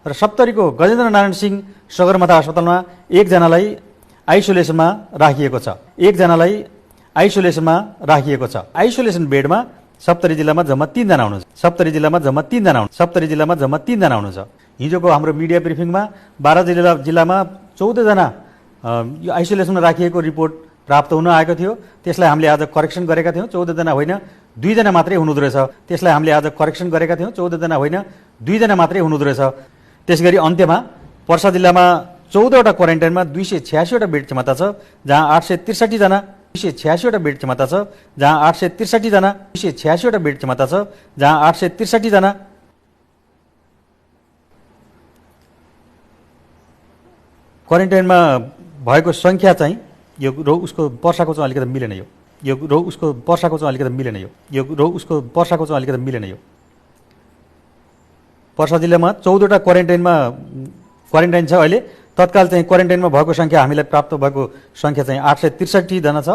र सप्तरीको गजेन्द्र नारायण सिंह सगरमाथा अस्पतालमा एकजनालाई आइसोलेसनमा राखिएको छ। आइसोलेसन बेडमा सप्तरी जिल्लामा जम्मा 3 जना हुनुहुन्छ। सप्तरी जिल्लामा जम्मा 3 जना हुनुहुन्छ। हिजोको हाम्रो मिडिया ब्रिफिङमा 12 जिल्लामा 14 जना यो आइसोलेसनमा राखिएको रिपोर्ट प्राप्त हुन आएको थियो। त्यसलाई हामीले आज करेक्सन गरेका थियौँ। 14 जना होइन 2 जना मात्रै हुनुहुँदो रहेछ। त्यसलाई हामीले आज करेक्सन गरेका थियौँ। 14 जना होइन 2 जना मात्रै हुनुहुँदो रहेछ। त्यसगरी अन्त्यमा पर्सा जिल्लामा 14 वटा क्वारेन्टाइनमा 286 वटा बेड क्षमता छ, जहाँ 863 जना 286 वटा बेड क्षमता छ, जहाँ 863 जना 286 वटा बेड क्षमता छ, जहाँ 863 जना क्वारेन्टाइनमा भएको संख्या चाहिँ यो रो उसको वर्षाको चाहिँ अलिकति मिलेन। यो रो उसको वर्षाको चाहिँ अलिकति मिलेन। यो पर्सा जिल्लामा 14 वटा क्वारेन्टाइन छ। अहिले तत्काल चाहिँ क्वारेन्टाइनमा भएको संख्या हामीलाई प्राप्त भएको संख्या चाहिँ 863 जना छ।